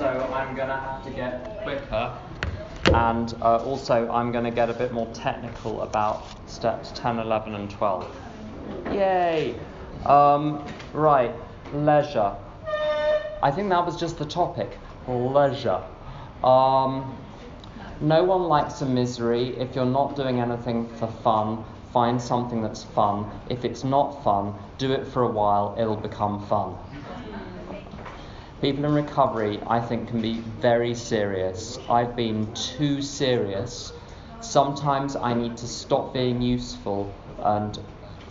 so I'm going to have to get quicker. And also, I'm going to get a bit more technical about steps 10, 11, and 12. Yay! Right, leisure. I think that was just the topic, leisure. No one likes a misery. If you're not doing anything for fun, find something that's fun. If it's not fun, do it for a while, it'll become fun. People in recovery, I think, can be very serious. I've been too serious. Sometimes I need to stop being useful and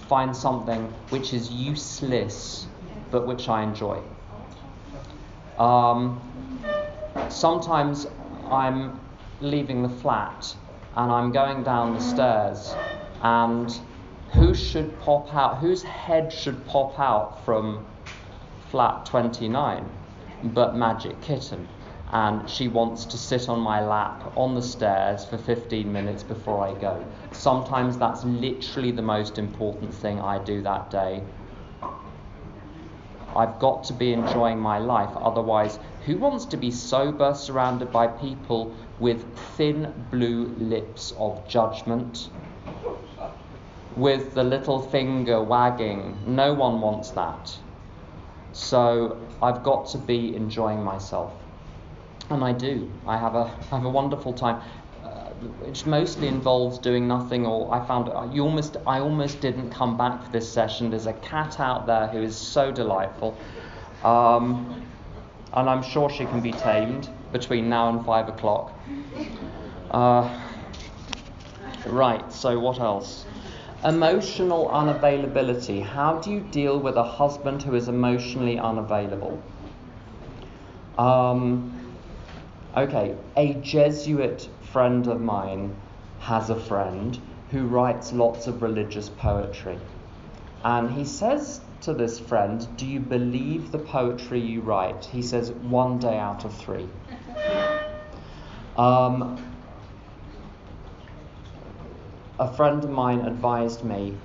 find something which is useless, but which I enjoy. Sometimes I'm leaving the flat and I'm going down the stairs, and whose head should pop out from flat 29 but Magic Kitten, and she wants to sit on my lap on the stairs for 15 minutes before I go. Sometimes that's literally the most important thing I do that day. I've got to be enjoying my life, otherwise who wants to be sober surrounded by people with thin blue lips of judgment, with the little finger wagging? No one wants that. So I've got to be enjoying myself, and I do. I have a wonderful time, which mostly involves doing nothing. Or I almost didn't come back for this session. There's a cat out there who is so delightful, and I'm sure she can be tamed between now and 5 o'clock. Right. So what else? Emotional unavailability. How do you deal with a husband who is emotionally unavailable? Okay, a Jesuit friend of mine has a friend who writes lots of religious poetry. And he says to this friend, "Do you believe the poetry you write?" He says, 1 day out of 3. A friend of mine advised me,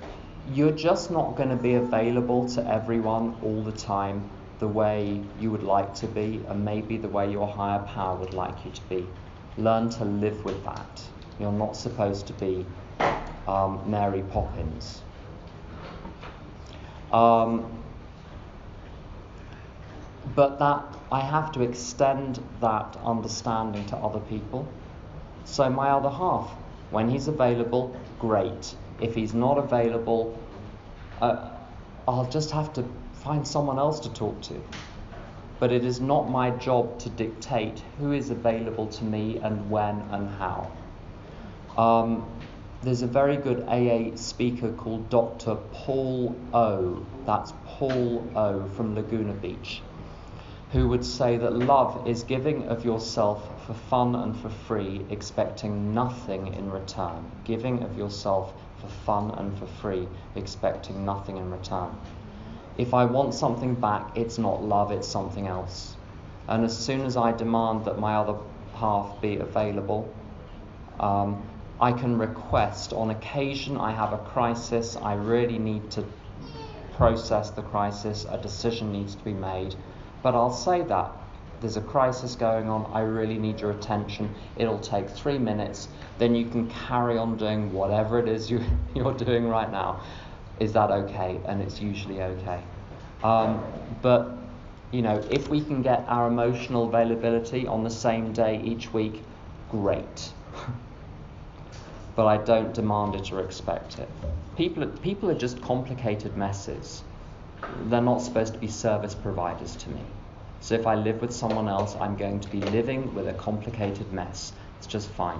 you're just not going to be available to everyone all the time the way you would like to be, and maybe the way your higher power would like you to be. Learn to live with that. You're not supposed to be Mary Poppins. But that I have to extend that understanding to other people. So my other half, when he's available, great. If he's not available, I'll just have to find someone else to talk to. But it is not my job to dictate who is available to me and when and how. There's a very good AA speaker called Dr. Paul O. That's Paul O. from Laguna Beach, who would say that love is giving of yourself for fun and for free, expecting nothing in return. Giving of yourself for fun and for free, expecting nothing in return. If I want something back, it's not love, it's something else. And as soon as I demand that my other half be available, I can request. On occasion I have a crisis, I really need to process the crisis, a decision needs to be made. But I'll say that there's a crisis going on, I really need your attention, it'll take 3 minutes, then you can carry on doing whatever it is you're doing right now. Is that okay? And it's usually okay. But, if we can get our emotional availability on the same day each week, great. But I don't demand it or expect it. People are just complicated messes. They're not supposed to be service providers to me. So if I live with someone else, I'm going to be living with a complicated mess. It's just fine.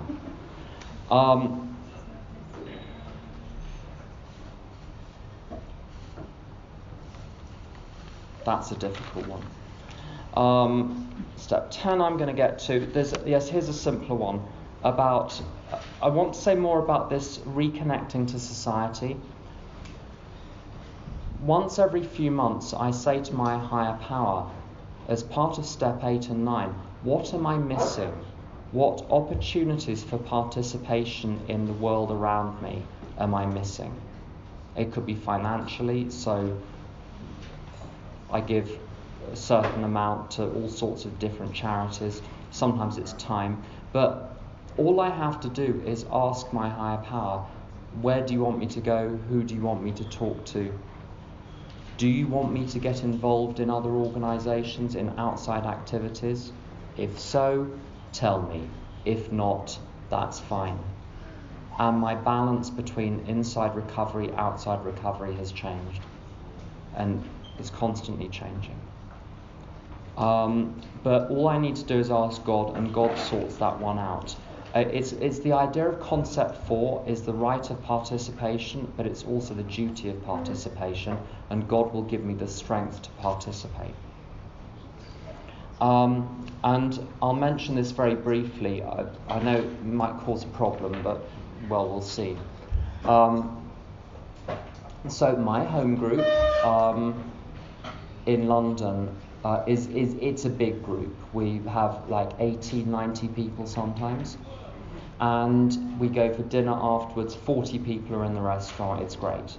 That's a difficult one. Step 10 I'm going to get to. Here's a simpler one. I want to say more about this reconnecting to society. Once every few months, I say to my higher power, as part of step 8 and 9, what am I missing? What opportunities for participation in the world around me am I missing? It could be financially, so I give a certain amount to all sorts of different charities. Sometimes it's time. But all I have to do is ask my higher power, where do you want me to go? Who do you want me to talk to? Do you want me to get involved in other organisations, in outside activities? If so, tell me. If not, that's fine. And my balance between inside recovery, outside recovery has changed. And is constantly changing. But all I need to do is ask God, and God sorts that one out. It's the idea of concept 4 is the right of participation, but it's also the duty of participation, and God will give me the strength to participate. And I'll mention this very briefly. I know it might cause a problem, but, well, we'll see. So my home group in London it's a big group. We have like 80, 90 people sometimes. And we go for dinner afterwards. 40 people are in the restaurant. It's great.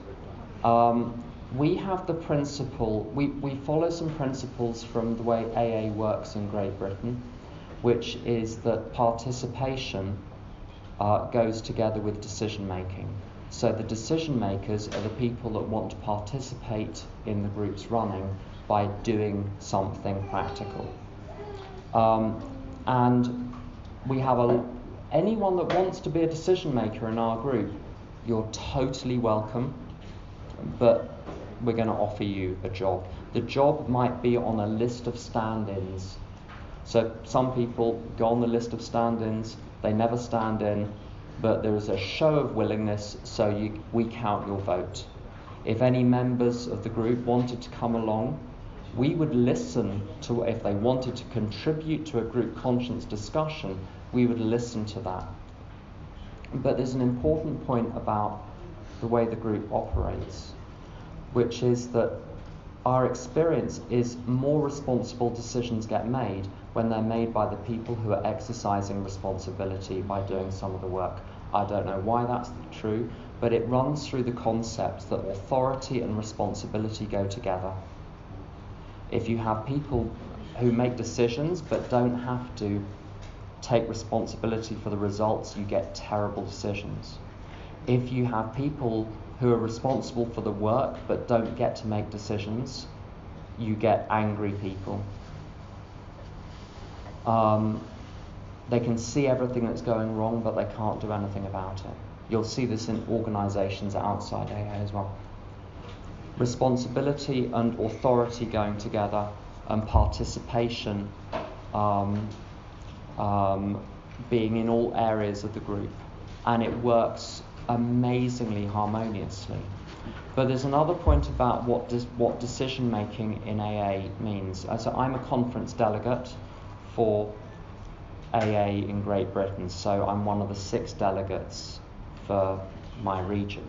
We have the principle, we follow some principles from the way AA works in Great Britain, which is that participation goes together with decision making. So the decision makers are the people that want to participate in the group's running by doing something practical. And we have anyone that wants to be a decision maker in our group, you're totally welcome, but we're going to offer you a job. The job might be on a list of stand-ins. So some people go on the list of stand-ins, they never stand in, but there is a show of willingness, so we count your vote. If any members of the group wanted to come along, we would listen to, if they wanted to contribute to a group conscience discussion, we would listen to that. But there's an important point about the way the group operates, which is that our experience is more responsible decisions get made when they're made by the people who are exercising responsibility by doing some of the work. I don't know why that's true, but it runs through the concept that authority and responsibility go together. If you have people who make decisions but don't have to take responsibility for the results, you get terrible decisions. If you have people who are responsible for the work but don't get to make decisions, you get angry people. They can see everything that's going wrong, but they can't do anything about it. You'll see this in organisations outside AA as well. Responsibility and authority going together, and participation being in all areas of the group. And it works amazingly harmoniously. But there's another point about what decision making in AA means. So I'm a conference delegate for AA in Great Britain, so I'm one of the 6 delegates for my region.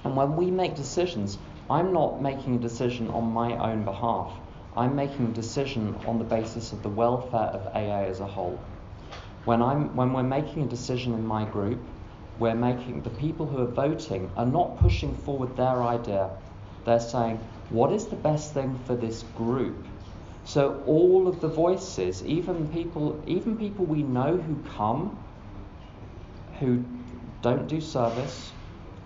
And when we make decisions, I'm not making a decision on my own behalf. I'm making a decision on the basis of the welfare of AA as a whole. When we're making a decision in my group, the people who are voting are not pushing forward their idea. They're saying, what is the best thing for this group? So all of the voices, even people we know who come, who don't do service,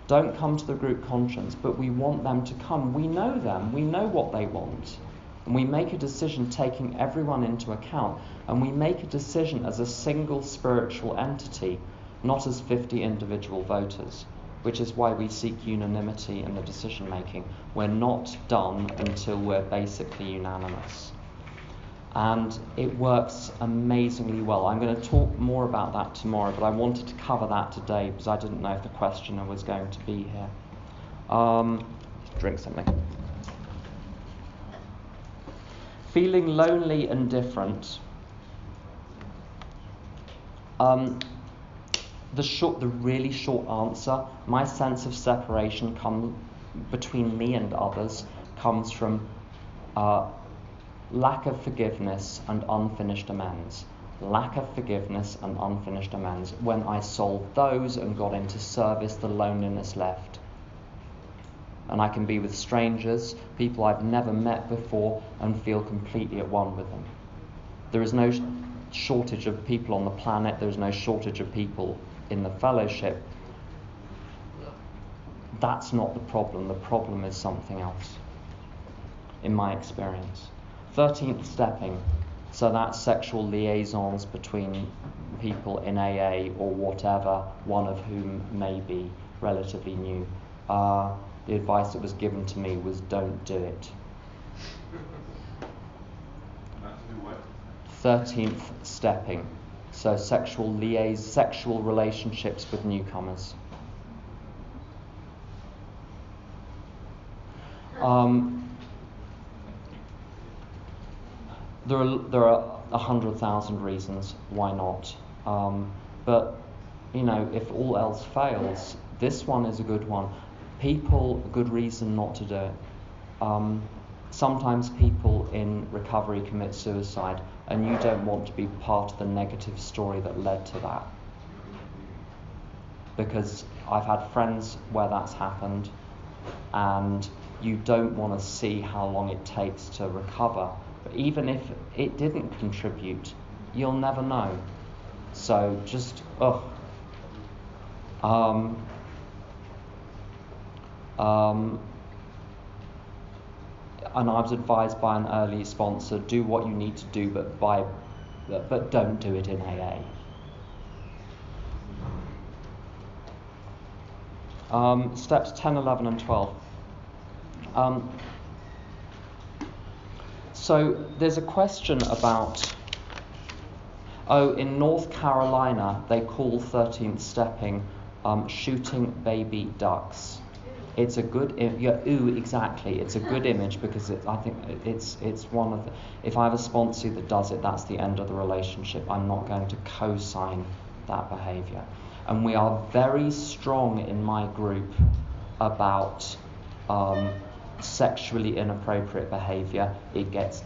don't come to the group conscience, but we want them to come. We know them, we know what they want. And we make a decision taking everyone into account, and we make a decision as a single spiritual entity, not as 50 individual voters, which is why we seek unanimity in the decision making. We're not done until we're basically unanimous. And it works amazingly well. I'm going to talk more about that tomorrow, but I wanted to cover that today because I didn't know if the questioner was going to be here. Drink something. Feeling lonely and different. The really short answer, my sense of separation between me and others comes from lack of forgiveness and unfinished amends. Lack of forgiveness and unfinished amends. When I solved those and got into service, the loneliness left. And I can be with strangers, people I've never met before, and feel completely at one with them. There is no shortage of people on the planet. There is no shortage of people in the fellowship. That's not the problem. The problem is something else, in my experience. 13th stepping. So that's sexual liaisons between people in AA or whatever, one of whom may be relatively new. The advice that was given to me was don't do it. Not to do what? 13th stepping. So sexual relationships with newcomers. There are 100,000 reasons why not. But, if all else fails, this one is a good one. People, a good reason not to do it. Sometimes people in recovery commit suicide, and you don't want to be part of the negative story that led to that. Because I've had friends where that's happened, and you don't want to see how long it takes to recover. But even if it didn't contribute, you'll never know. So just, and I was advised by an early sponsor, do what you need to do, but don't do it in AA. Steps 10, 11 and 12. So there's a question about, in North Carolina, they call 13th stepping shooting baby ducks. It's a good, exactly. It's a good image because I think it's one of the, if I have a sponsor that does it, that's the end of the relationship. I'm not going to co-sign that behaviour. And we are very strong in my group about sexually inappropriate behaviour. It gets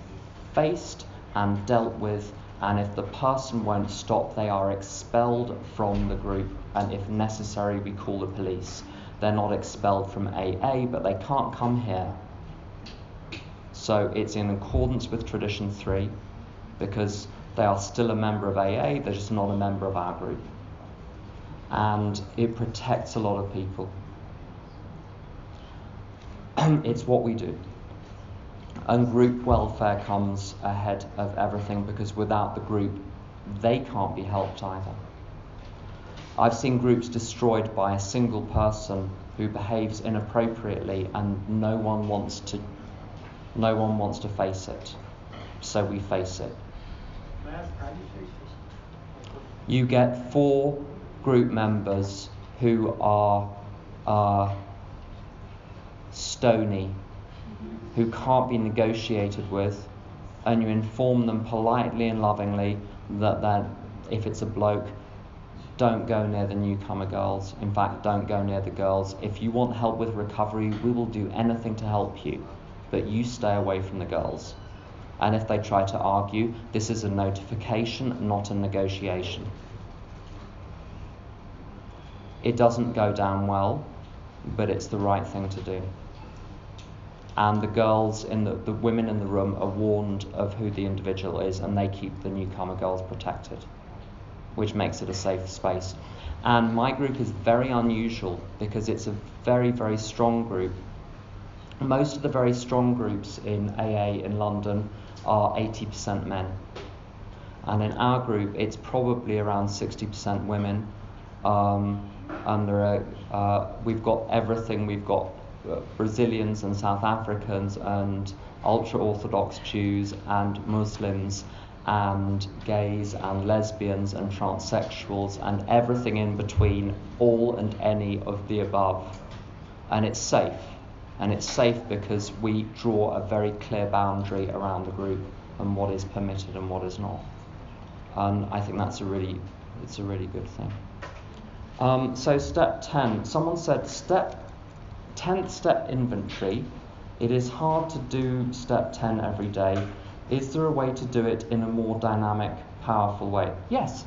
faced and dealt with, and if the person won't stop, they are expelled from the group, and if necessary, we call the police. They're not expelled from AA, but they can't come here. So it's in accordance with Tradition 3, because they are still a member of AA, they're just not a member of our group. And it protects a lot of people. It's what we do. And group welfare comes ahead of everything, because without the group, they can't be helped either. I've seen groups destroyed by a single person who behaves inappropriately, and no one wants to face it. So we face it. You get 4 group members who are stony, who can't be negotiated with, and you inform them politely and lovingly that if it's a bloke, don't go near the newcomer girls. In fact, don't go near the girls. If you want help with recovery, we will do anything to help you, but you stay away from the girls. And if they try to argue, this is a notification, not a negotiation. It doesn't go down well, but it's the right thing to do. And the girls, the women in the room are warned of who the individual is, and they keep the newcomer girls protected, which makes it a safe space. And my group is very unusual because it's a very, very strong group. Most of the very strong groups in AA in London are 80% men. And in our group, it's probably around 60% women. And we've got everything. We've got Brazilians and South Africans and ultra-Orthodox Jews and Muslims and gays and lesbians and transsexuals and everything in between, all and any of the above. And it's safe. And it's safe because we draw a very clear boundary around the group and what is permitted and what is not. And I think it's a really good thing. So step 10. Someone said 10th step inventory. It is hard to do step 10 every day. Is there a way to do it in a more dynamic, powerful way? Yes.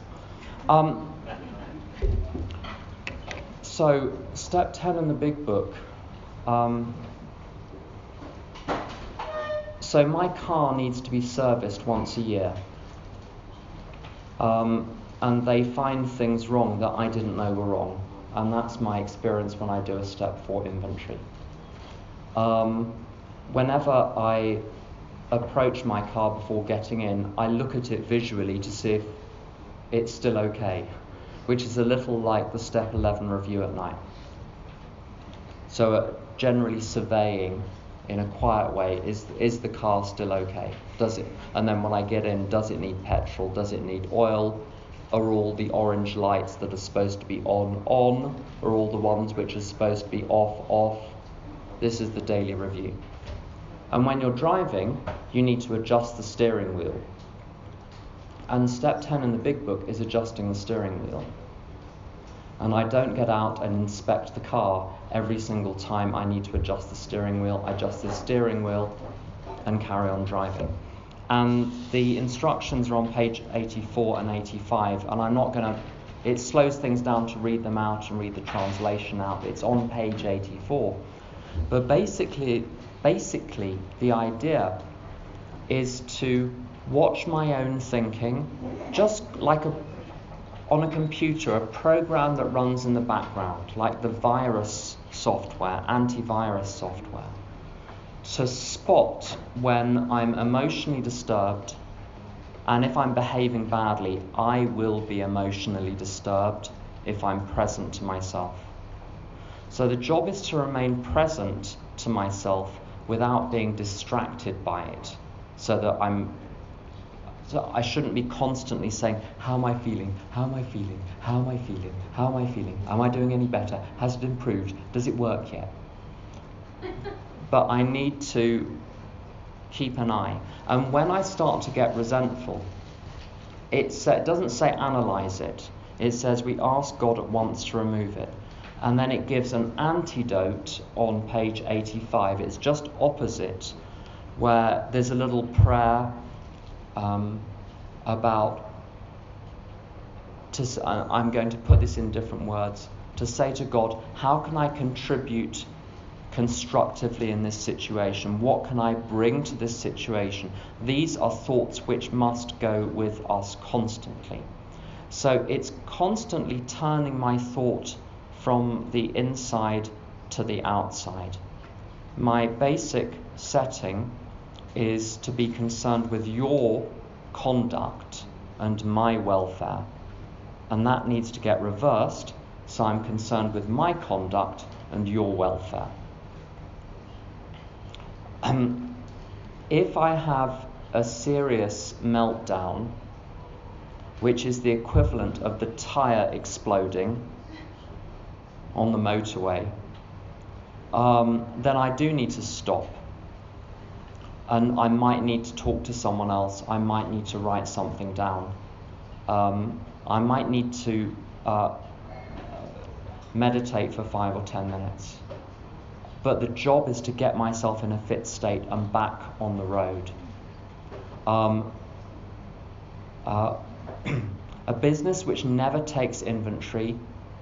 So step 10 in the big book So my car needs to be serviced once a year. And they find things wrong that I didn't know were wrong. And that's my experience when I do a step 4 inventory. Whenever I approach my car before getting in, I look at it visually to see if it's still okay, which is a little like the step 11 review at night. So generally surveying in a quiet way, is the car still okay? Does it? And then when I get in, does it need petrol? Does it need oil? Are all the orange lights that are supposed to be on? Are all the ones which are supposed to be off? This is the daily review. And when you're driving, you need to adjust the steering wheel. And step 10 in the big book is adjusting the steering wheel. And I don't get out and inspect the car every single time I need to adjust the steering wheel. I adjust the steering wheel and carry on driving. And the instructions are on page 84 and 85, and I'm not going to, it slows things down to read them out and read the translation out. It's on page 84. But basically the idea is to watch my own thinking, just like on a computer, a program that runs in the background, like the virus software, antivirus software, to spot when I'm emotionally disturbed, and if I'm behaving badly, I will be emotionally disturbed if I'm present to myself. So the job is to remain present to myself without being distracted by it, so I shouldn't be constantly saying, how am I feeling? How am I feeling? How am I feeling? How am I feeling? Am I doing any better? Has it improved? Does it work yet? But I need to keep an eye. And when I start to get resentful, it doesn't say analyze it. It says we ask God at once to remove it. And then it gives an antidote on page 85. It's just opposite, where there's a little prayer about, I'm going to put this in different words, to say to God, how can I contribute constructively in this situation? What can I bring to this situation? These are thoughts which must go with us constantly. So it's constantly turning my thought from the inside to the outside. My basic setting is to be concerned with your conduct and my welfare, and that needs to get reversed, so I'm concerned with my conduct and your welfare. If I have a serious meltdown, which is the equivalent of the tyre exploding on the motorway, then I do need to stop. And I might need to talk to someone else. I might need to write something down. I might need to meditate for 5 or 10 minutes. But the job is to get myself in a fit state and back on the road. A business which never takes inventory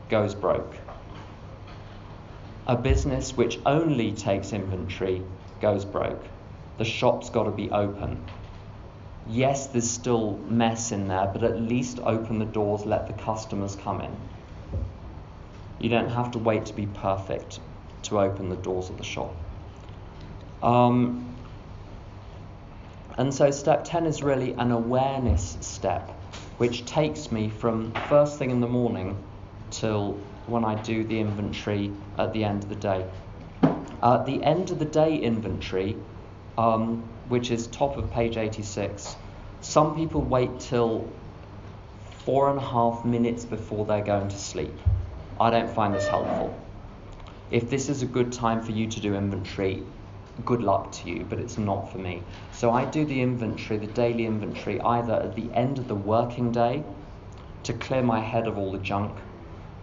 goes broke. A business which only takes inventory goes broke. The shop's got to be open. Yes, there's still mess in there, but at least open the doors, let the customers come in. You don't have to wait to be perfect to open the doors of the shop. And so step 10 is really an awareness step, which takes me from first thing in the morning till when I do the inventory at the end of the day. The end of the day inventory, which is top of page 86, some people wait till 4.5 minutes before they're going to sleep. I don't find this helpful. If this is a good time for you to do inventory, good luck to you, but it's not for me. So I do the inventory, the daily inventory, either at the end of the working day to clear my head of all the junk,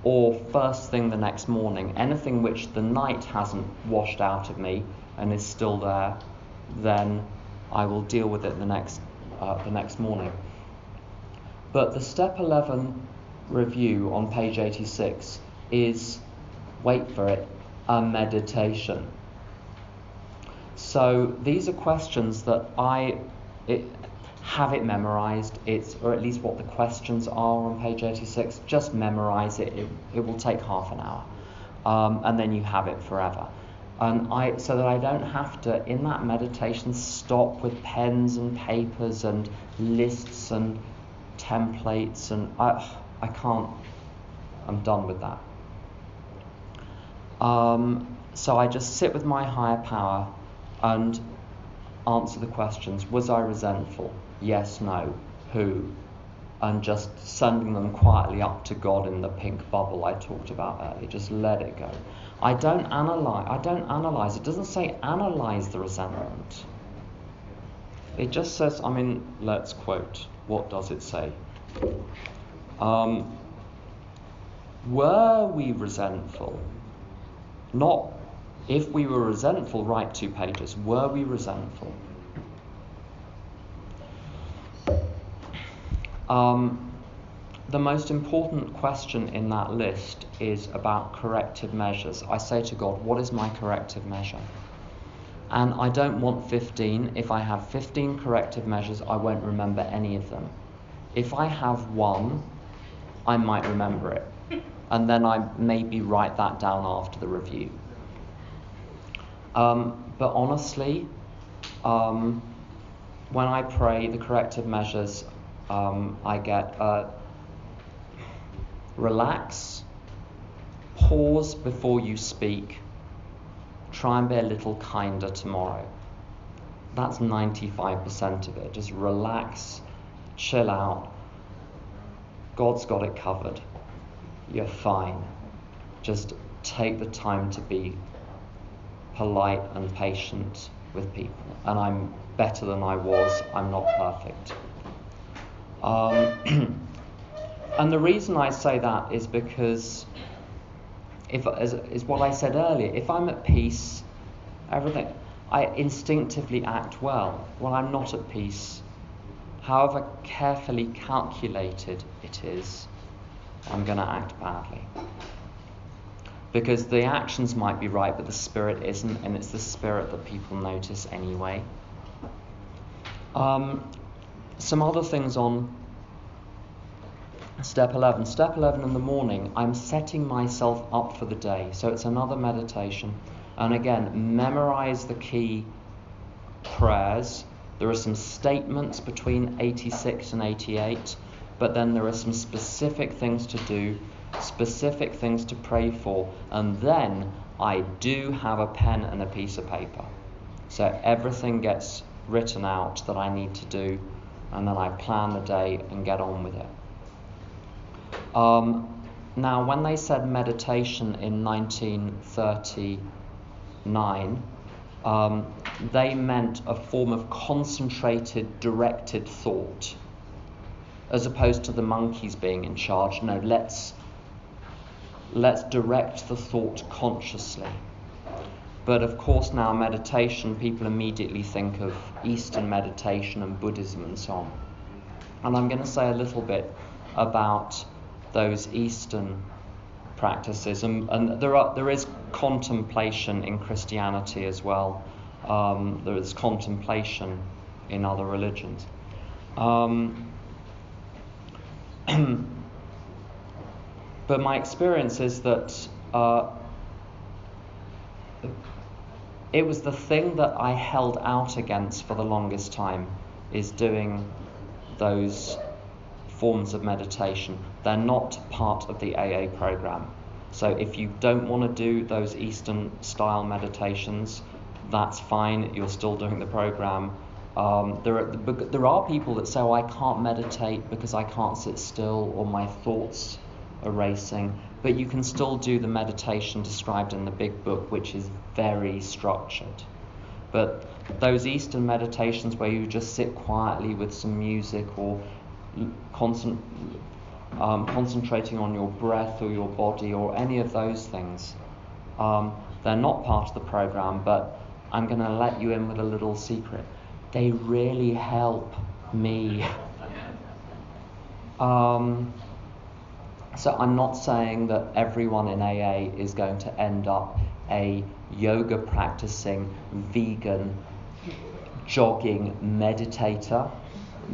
or first thing the next morning. Anything which the night hasn't washed out of me and is still there, then I will deal with it the next morning. But the step 11 review on page 86 is, wait for it, a meditation. So these are questions that have it memorized. Or at least what the questions are on page 86. Just memorize it. It will take half an hour, and then you have it forever. And so that I don't have to, in that meditation, stop with pens and papers and lists and templates, and I can't. I'm done with that. So I just sit with my higher power and answer the questions. Was I resentful? Yes, no. Who? And just sending them quietly up to God in the pink bubble I talked about earlier. Just let it go. I don't analyze. It doesn't say analyze the resentment. It just says, let's quote. What does it say? Were we resentful? Not if we were resentful, write 2 pages. Were we resentful? The most important question in that list is about corrective measures. I say to God, what is my corrective measure? And I don't want 15. If I have 15 corrective measures, I won't remember any of them. If I have 1, I might remember it. And then I maybe write that down after the review. But honestly, when I pray the corrective measures, I get relax, pause before you speak, try and be a little kinder tomorrow. That's 95% of it. Just relax, chill out. God's got it covered. You're fine. Just take the time to be polite and patient with people. And I'm better than I was. I'm not perfect. And the reason I say that is because, is what I said earlier. If I'm at peace, I instinctively act well. When I'm not at peace, however carefully calculated it is, I'm going to act badly. Because the actions might be right, but the spirit isn't, and it's the spirit that people notice anyway. Some other things on step 11. Step 11 in the morning, I'm setting myself up for the day. So it's another meditation. And again, memorize the key prayers. There are some statements between 86 and 88, but then there are some specific things to do, specific things to pray for, and then I do have a pen and a piece of paper. So everything gets written out that I need to do, and then I plan the day and get on with it. Now, when they said meditation in 1939, they meant a form of concentrated, directed thought, as opposed to the monkeys being in charge. No, let's direct the thought consciously. But of course now meditation, people immediately think of Eastern meditation and Buddhism and so on. And I'm going to say a little bit about those Eastern practices. And there is contemplation in Christianity as well. There is contemplation in other religions. But my experience is that it was the thing that I held out against for the longest time, is doing those forms of meditation. They're not part of the AA program. So if you don't want to do those Eastern style meditations, that's fine, you're still doing the program. There are people that say, I can't meditate because I can't sit still or my thoughts are racing, but you can still do the meditation described in the big book, which is very structured. But those Eastern meditations where you just sit quietly with some music or concentrating on your breath or your body or any of those things, they're not part of the program, but I'm going to let you in with a little secret. They really help me. So I'm not saying that everyone in AA is going to end up a yoga practicing, vegan, jogging meditator.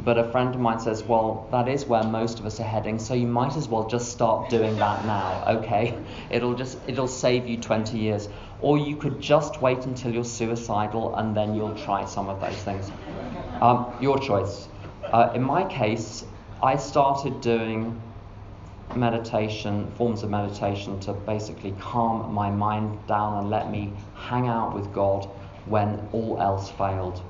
But a friend of mine says, well, that is where most of us are heading, so you might as well just start doing that now, okay? It'll save you 20 years. Or you could just wait until you're suicidal and then you'll try some of those things. Your choice. In my case, I started doing forms of meditation to basically calm my mind down and let me hang out with God when all else failed.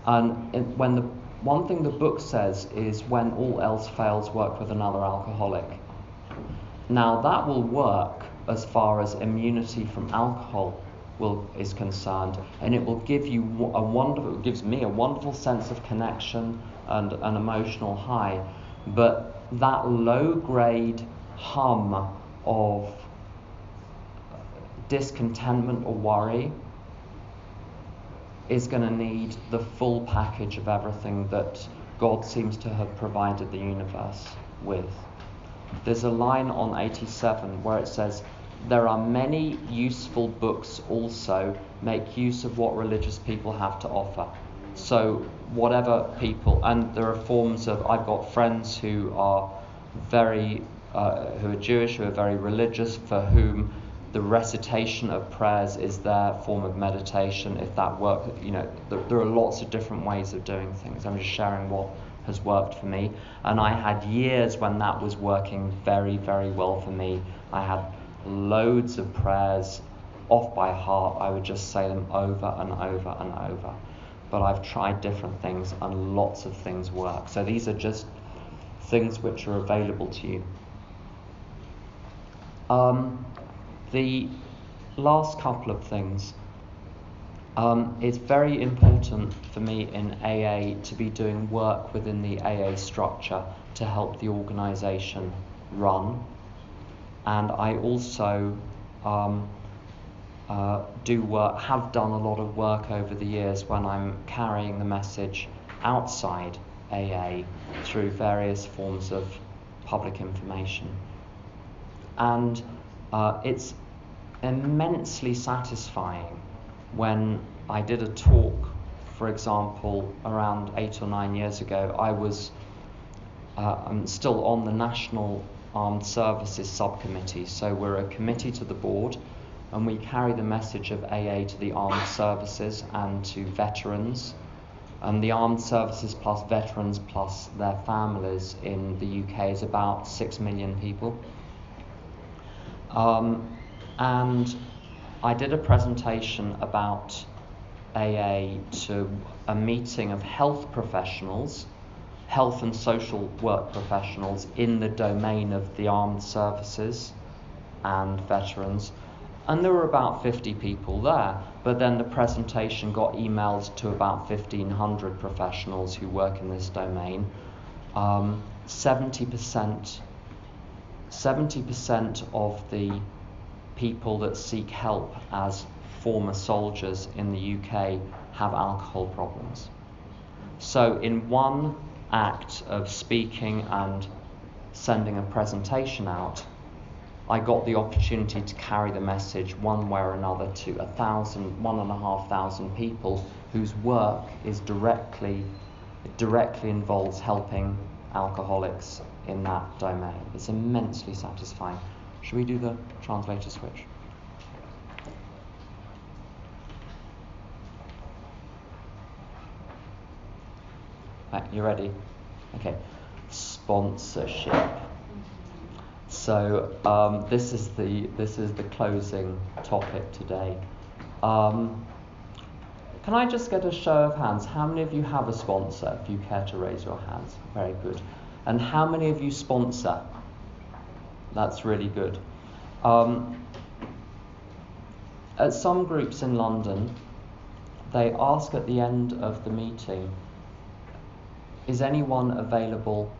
And one thing the book says is, when all else fails, work with another alcoholic. Now that will work as far as immunity from alcohol is concerned, and it will give you it gives me a wonderful sense of connection and an emotional high. But that low-grade hum of discontentment or worry is going to need the full package of everything that God seems to have provided the universe with. There's a line on 87 where it says, there are many useful books also, make use of what religious people have to offer. So whatever people, and there are forms of, I've got friends who are who are Jewish, who are very religious, for whom the recitation of prayers is their form of meditation. If that works, there are lots of different ways of doing things. I'm just sharing what has worked for me. And I had years when that was working very, very well for me. I had loads of prayers off by heart. I would just say them over and over and over. But I've tried different things and lots of things work. So these are just things which are available to you. The last couple of things. It's very important for me in AA to be doing work within the AA structure to help the organisation run. And I also have done a lot of work over the years when I'm carrying the message outside AA through various forms of public information. And it's immensely satisfying when I did a talk, for example, around 8 or 9 years ago. I'm still on the National Armed Services Subcommittee, so we're a committee to the board, and we carry the message of AA to the armed services and to veterans. And the armed services plus veterans plus their families in the UK is about 6 million people. And I did a presentation about AA to a meeting of health professionals, health and social work professionals in the domain of the armed services and veterans. And there were about 50 people there, but then the presentation got emailed to about 1,500 professionals who work in this domain. 70% of the people that seek help as former soldiers in the UK have alcohol problems. So in one act of speaking and sending a presentation out, I got the opportunity to carry the message one way or another to 1,500 people whose work is directly involves helping alcoholics in that domain. It's immensely satisfying. Should we do the translator switch? Right, you ready? Okay. Sponsorship. So this is the closing topic today. Can I just get a show of hands? How many of you have a sponsor? If you care to raise your hands. Very good. And how many of you sponsor? That's really good. At some groups in London, they ask at the end of the meeting, is anyone available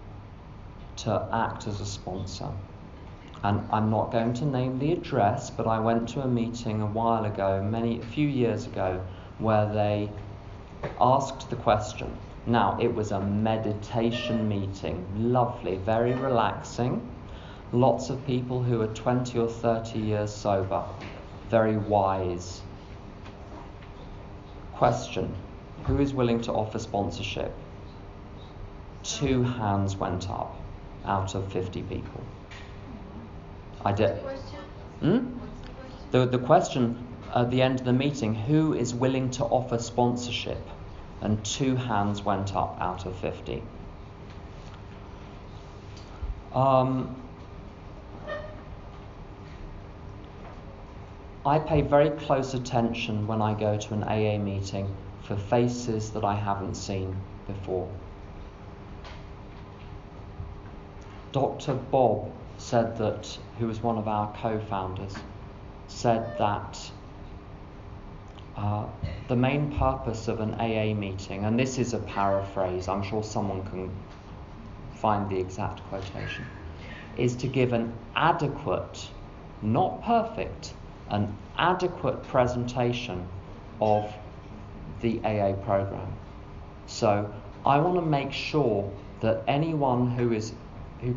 to act as a sponsor? And I'm not going to name the address, but I went to a meeting a while ago, a few years ago, where they asked the question. Now, it was a meditation meeting, lovely, very relaxing. Lots of people who are 20 or 30 years sober. very wise. Question: who is willing to offer sponsorship? 2 hands went up out of 50 people. I did. The question at the end of the meeting: who is willing to offer sponsorship? And 2 hands went up out of 50. I pay very close attention when I go to an AA meeting for faces that I haven't seen before. Dr. Bob said that, who was one of our co-founders, said that the main purpose of an AA meeting, and this is a paraphrase, I'm sure someone can find the exact quotation, is to give an adequate, not perfect, an adequate presentation of the AA program. So I want to make sure that anyone who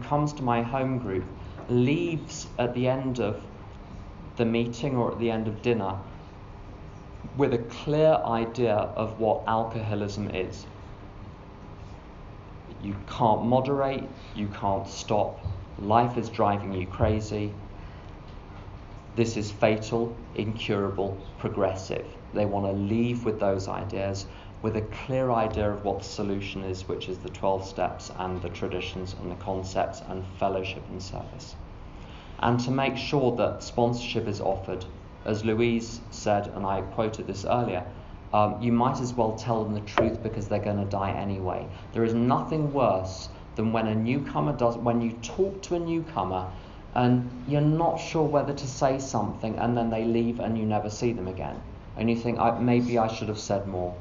comes to my home group leaves at the end of the meeting or at the end of dinner with a clear idea of what alcoholism is. You can't moderate, you can't stop, life is driving you crazy. This is fatal, incurable, progressive. They want to leave with those ideas, with a clear idea of what the solution is, which is the 12 steps and the traditions and the concepts and fellowship and service. And to make sure that sponsorship is offered, as Louise said, and I quoted this earlier, you might as well tell them the truth because they're going to die anyway. There is nothing worse than when when you talk to a newcomer and you're not sure whether to say something and then they leave and you never see them again. And you think, maybe I should have said more.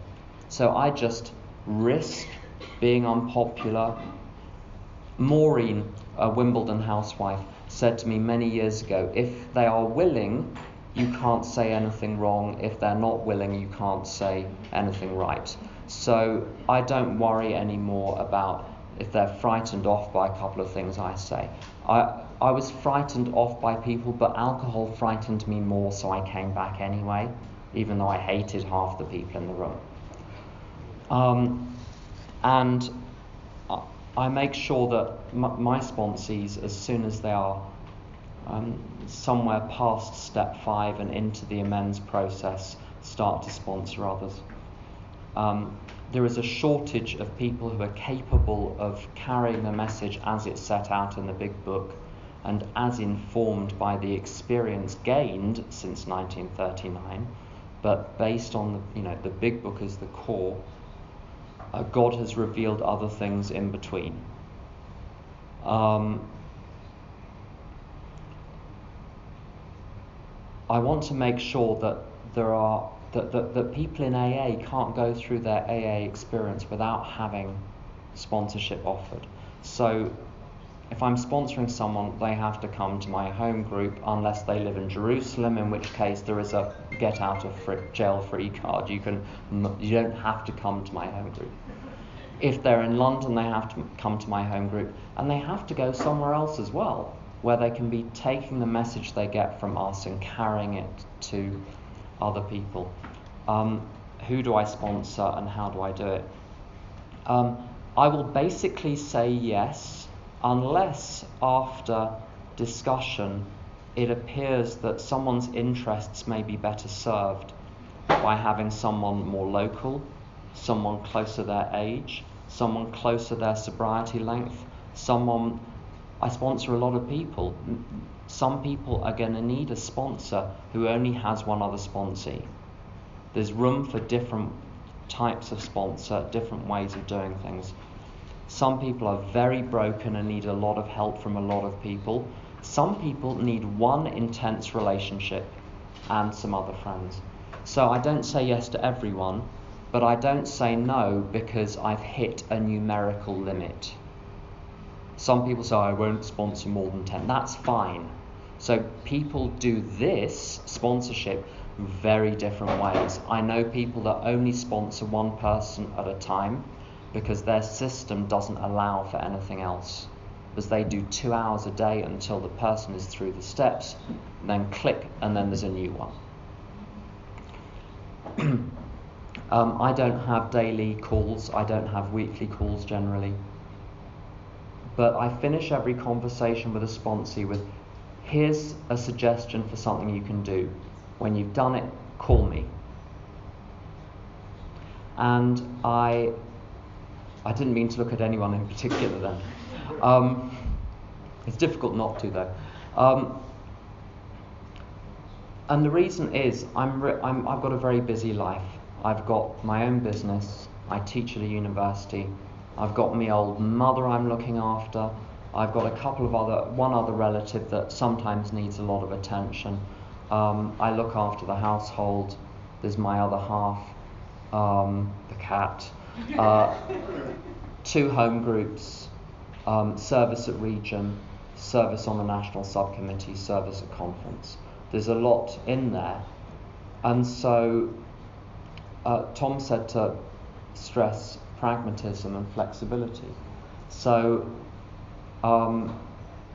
So I just risk being unpopular. Maureen, a Wimbledon housewife, said to me many years ago, if they are willing, you can't say anything wrong. If they're not willing, you can't say anything right. So I don't worry anymore about if they're frightened off by a couple of things I say. I was frightened off by people, but alcohol frightened me more, so I came back anyway, even though I hated half the people in the room. And I make sure that my sponsees, as soon as they are somewhere past step 5 and into the amends process, start to sponsor others. There is a shortage of people who are capable of carrying the message as it's set out in the big book and as informed by the experience gained since 1939, but based on the big book as the core. God has revealed other things in between. I want to make sure that that people in AA can't go through their AA experience without having sponsorship offered. So if I'm sponsoring someone, they have to come to my home group unless they live in Jerusalem, in which case there is a get out of jail free card. You don't have to come to my home group. If they're in London, they have to come to my home group, and they have to go somewhere else as well, where they can be taking the message they get from us and carrying it to other people. Who do I sponsor and how do I do it? I will basically say yes, unless after discussion it appears that someone's interests may be better served by having someone more local, someone closer their age, someone closer their sobriety length, I sponsor a lot of people. Some people are going to need a sponsor who only has one other sponsee. There's room for different types of sponsor, different ways of doing things. Some people are very broken and need a lot of help from a lot of people. Some people need one intense relationship and some other friends. So I don't say yes to everyone, but I don't say no because I've hit a numerical limit. Some people say, I won't sponsor more than 10. That's fine. So people do this sponsorship very different ways. I know people that only sponsor one person at a time because their system doesn't allow for anything else. was they do 2 hours a day until the person is through the steps, then click, and then there's a new one. I don't have daily calls, I don't have weekly calls generally, but I finish every conversation with a sponsee with, here's a suggestion for something you can do. When you've done it, call me. And I didn't mean to look at anyone in particular then. It's difficult not to though. And the reason is I've got a very busy life. I've got my own business. I teach at a university. I've got my old mother I'm looking after. I've got one other relative that sometimes needs a lot of attention. I look after the household. There's my other half, the cat. 2 home groups, service at region, service on the national subcommittee, service at conference. There's a lot in there. And so Tom said to stress pragmatism and flexibility. So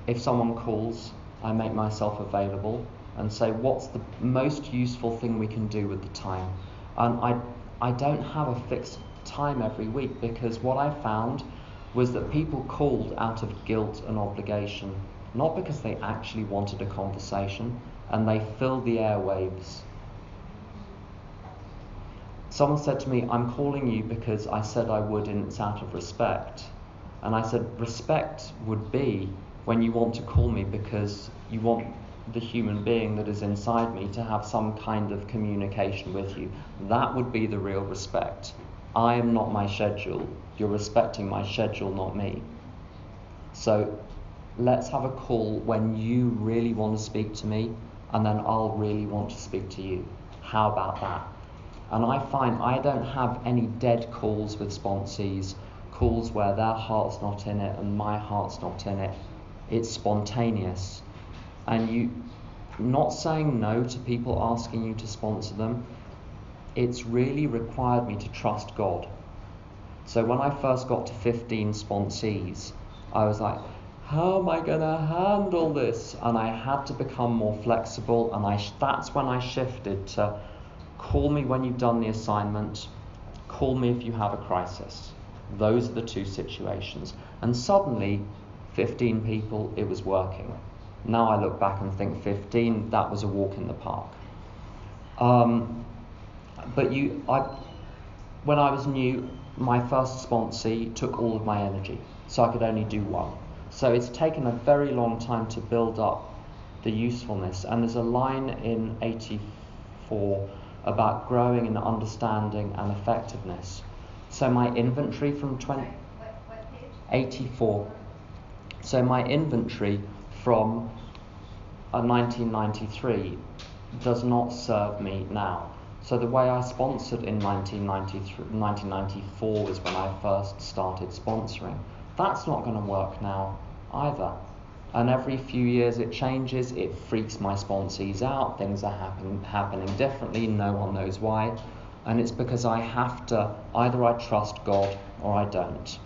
if someone calls, I make myself available and say, what's the most useful thing we can do with the time? And I don't have a fixed time every week, because what I found was that people called out of guilt and obligation, not because they actually wanted a conversation, and they filled the airwaves. Someone said to me, I'm calling you because I said I would and it's out of respect. And I said, respect would be when you want to call me because you want the human being that is inside me to have some kind of communication with you. That would be the real respect. I am not my schedule. You're respecting my schedule, not me. So let's have a call when you really want to speak to me, and then I'll really want to speak to you. How about that? And I find I don't have any dead calls with sponsees, calls where their heart's not in it and my heart's not in it. It's spontaneous. And you not saying no to people asking you to sponsor them, it's really required me to trust God. So when I first got to 15 sponsees, I was like, how am I going to handle this? And I had to become more flexible, and that's when I shifted to call me when you've done the assignment, call me if you have a crisis. Those are the 2 situations. And suddenly, 15 people, it was working. Now I look back and think 15, that was a walk in the park. But when I was new, my first sponsee took all of my energy, so I could only do one. So it's taken a very long time to build up the usefulness. And there's a line in 84 about growing in understanding and effectiveness. So my inventory from What page? 84. So my inventory from 1993 does not serve me now. So the way I sponsored in 1994 was when I first started sponsoring. That's not going to work now either. And every few years it changes, it freaks my sponsees out, things are happening differently, no one knows why. And it's because I have to, either I trust God or I don't.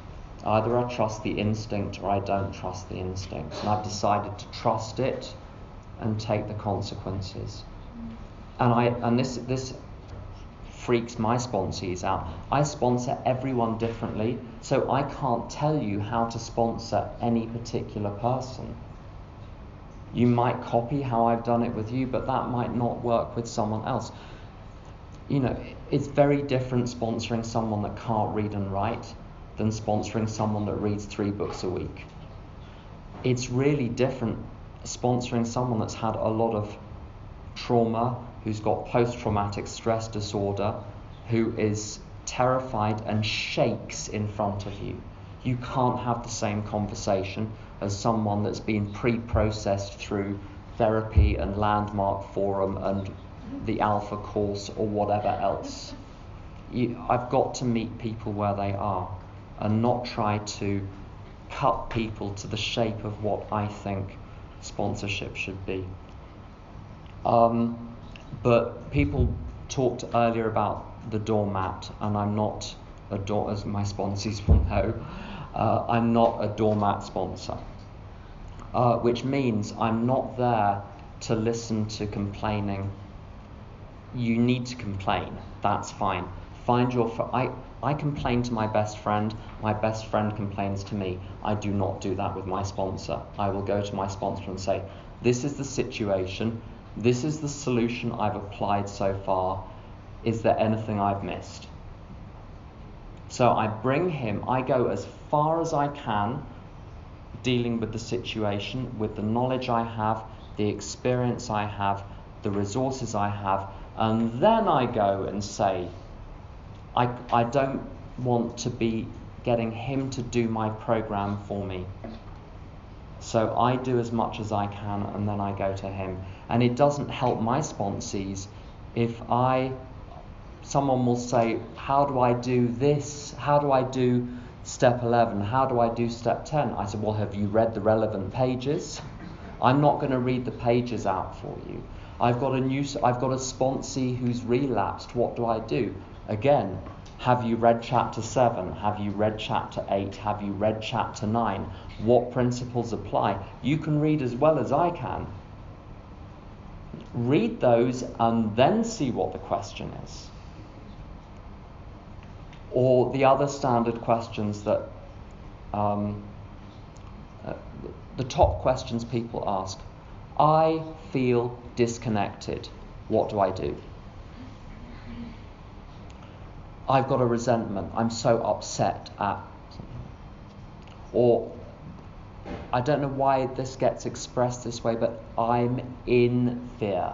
Either I trust the instinct or I don't trust the instinct. And I've decided to trust it and take the consequences. And this freaks my sponsees out. I sponsor everyone differently, so I can't tell you how to sponsor any particular person. You might copy how I've done it with you, but that might not work with someone else. You know, it's very different sponsoring someone that can't read and write than sponsoring someone that reads 3 books a week. It's really different sponsoring someone that's had a lot of trauma, who's got post-traumatic stress disorder, who is terrified and shakes in front of you. You can't have the same conversation as someone that's been pre-processed through therapy and Landmark Forum and the Alpha course or whatever else. I've got to meet people where they are and not try to cut people to the shape of what I think sponsorship should be. But people talked earlier about the doormat, and I'm not a as my sponsees will know, I'm not a doormat sponsor. which means I'm not there to listen to complaining. You need to complain. That's fine. I complain to my best friend. My best friend complains to me. I do not do that with my sponsor. I will go to my sponsor and say, this is the situation. This is the solution I've applied so far. Is there anything I've missed? So I go as far as I can dealing with the situation with the knowledge I have, the experience I have, the resources I have, and then I go and say, I don't want to be getting him to do my program for me. So I do as much as I can, and then I go to him. And it doesn't help my sponsees if someone will say, how do I do this? How do I do step 11? How do I do step 10? I said, well, have you read the relevant pages? I'm not going to read the pages out for you. I've got a sponsee who's relapsed. What do I do? Again, have you read chapter 7? Have you read chapter 8? Have you read chapter 9? What principles apply? You can read as well as I can. Read those and then see what the question is. Or the other standard questions that the top questions people ask. I feel disconnected. What do I do? I've got a resentment. I'm so upset at something. Or I don't know why this gets expressed this way, but I'm in fear.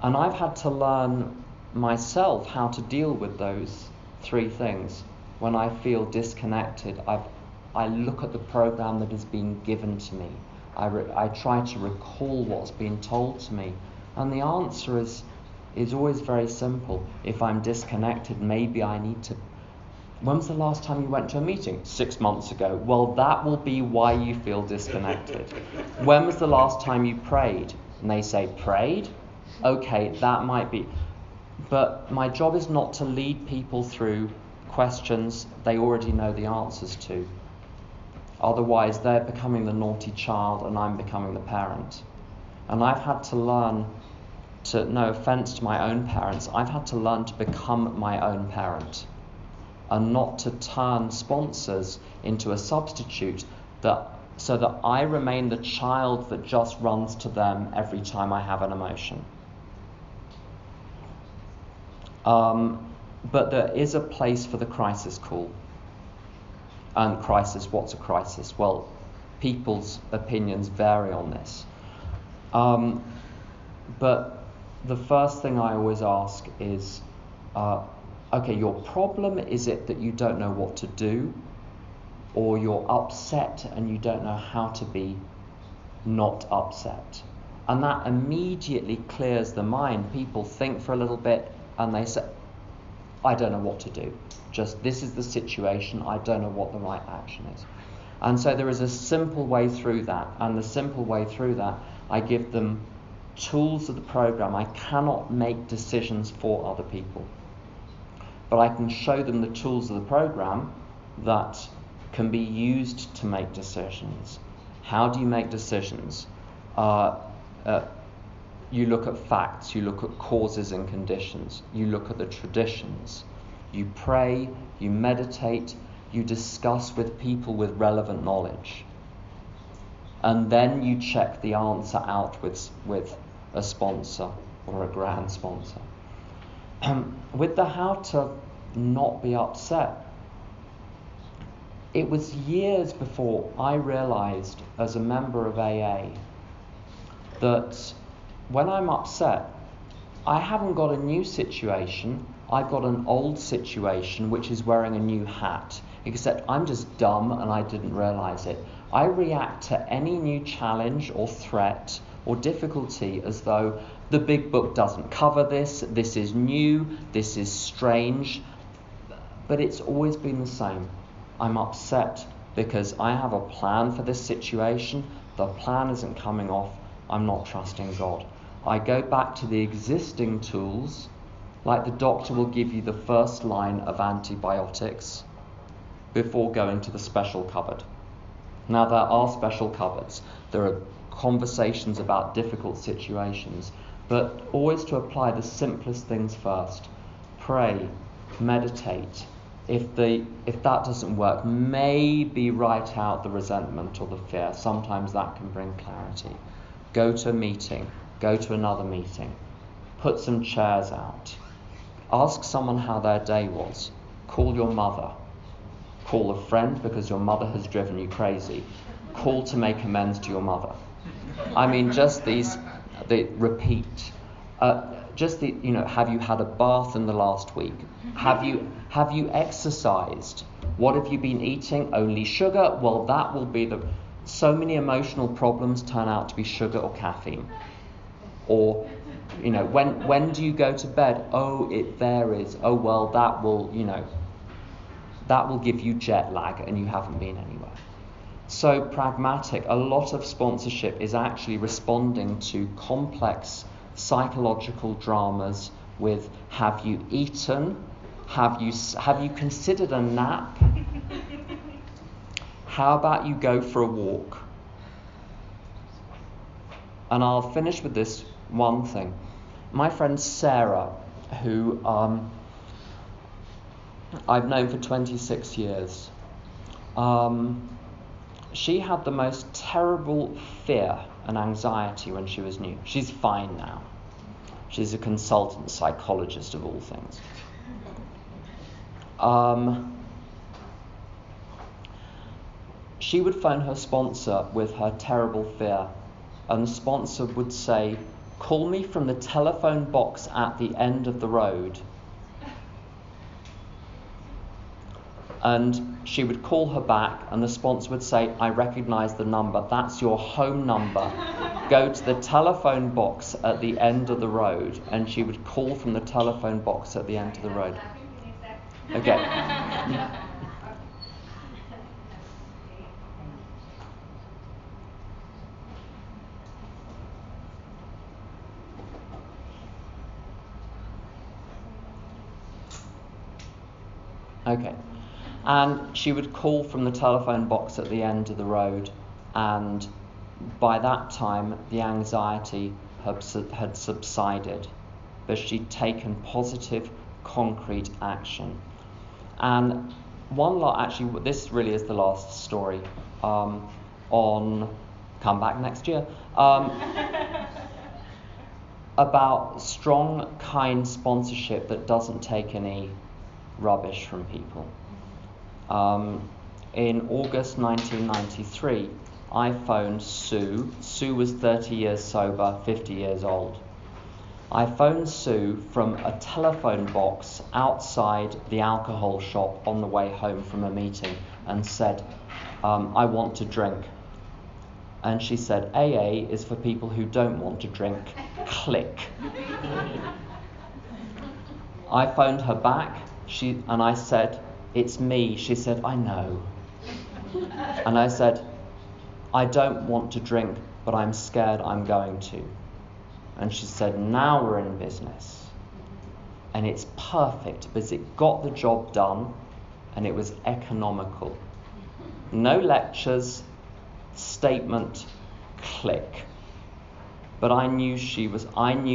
And I've had to learn myself how to deal with those three things. When I feel disconnected, I look at the program that has been given to me. I try to recall what's been told to me. And the answer is always very simple. If I'm disconnected, maybe I need to... When was the last time you went to a meeting? 6 months ago. Well, that will be why you feel disconnected. When was the last time you prayed? And they say, prayed? Okay, that might be... But my job is not to lead people through questions they already know the answers to. Otherwise, they're becoming the naughty child and I'm becoming the parent. And I've had to learn to, no offense to my own parents, I've had to learn to become my own parent and not to turn sponsors into a substitute so that I remain the child that just runs to them every time I have an emotion. But there is a place for the crisis call. And crisis, what's a crisis? Well, people's opinions vary on this. But the first thing I always ask is, okay, your problem, is it that you don't know what to do? Or you're upset and you don't know how to be not upset? And that immediately clears the mind. People think for a little bit and they say, I don't know what to do. Just this is the situation. I don't know what the right action is. And so there is a simple way through that. And the simple way through that, I give them tools of the program. I cannot make decisions for other people. But I can show them the tools of the program that can be used to make decisions. How do you make decisions? You look at facts, you look at causes and conditions, you look at the traditions, you pray, you meditate, you discuss with people with relevant knowledge. And then you check the answer out with a sponsor or a grand sponsor. With the how to not be upset, it was years before I realized as a member of AA that when I'm upset, I haven't got a new situation, I've got an old situation which is wearing a new hat, except I'm just dumb and I didn't realize it. I react to any new challenge or threat or difficulty as though the big book doesn't cover this, this is new, this is strange, but it's always been the same. I'm upset because I have a plan for this situation, the plan isn't coming off, I'm not trusting God. I go back to the existing tools, like the doctor will give you the first line of antibiotics before going to the special cupboard. Now, there are special cupboards. There are conversations about difficult situations, but always to apply the simplest things first. Pray, meditate. If that doesn't work, maybe write out the resentment or the fear. Sometimes that can bring clarity. Go to a meeting. Go to another meeting. Put some chairs out. Ask someone how their day was. Call your mother. Call a friend because your mother has driven you crazy. Call to make amends to your mother. I mean, just repeat. Have you had a bath in the last week? Have you exercised? What have you been eating? Only sugar? Well, that will be so many emotional problems turn out to be sugar or caffeine. Or, when do you go to bed? Oh, it varies. Oh, well, that will give you jet lag and you haven't been anywhere. So pragmatic. A lot of sponsorship is actually responding to complex psychological dramas with, have you eaten? Have you considered a nap? How about you go for a walk? And I'll finish with this one thing. My friend Sarah, who I've known for 26 years, she had the most terrible fear and anxiety when she was new. She's fine now. She's a consultant psychologist of all things. She would phone her sponsor with her terrible fear, and the sponsor would say, "Call me from the telephone box at the end of the road." And she would call her back, and the sponsor would say, "I recognise the number. That's your home number. Go to the telephone box at the end of the road." And she would call from the telephone box at the end of the road. Okay. Okay. And she would call from the telephone box at the end of the road, and by that time the anxiety had subsided, but she'd taken positive, concrete action. And this really is the last story on come back next year about strong, kind sponsorship that doesn't take any rubbish from people. In August 1993, I phoned Sue. Sue was 30 years sober, 50 years old. I phoned Sue from a telephone box outside the alcohol shop on the way home from a meeting and said, "I want to drink." And she said, "AA is for people who don't want to drink." Click. I phoned her back, and I said, "It's me." She said, "I know." And I said, "I don't want to drink, but I'm scared I'm going to." And she said, "Now we're in business." And it's perfect because it got the job done and it was economical. No lectures, statement, click. But I knew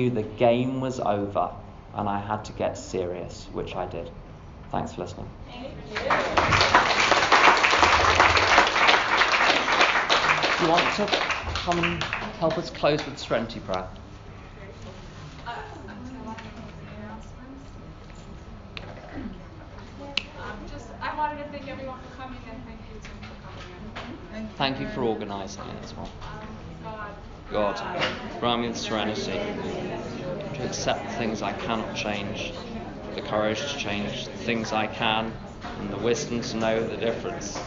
the game was over and I had to get serious, which I did. Thanks for listening. Do you want to come and help us close with Serenity Prayer? I wanted to thank everyone for coming, and thank you, Tim, for coming in. Thank you for organising it as well. God, grant me the serenity to accept the things I cannot change, the courage to change the things I can, and the wisdom to know the difference.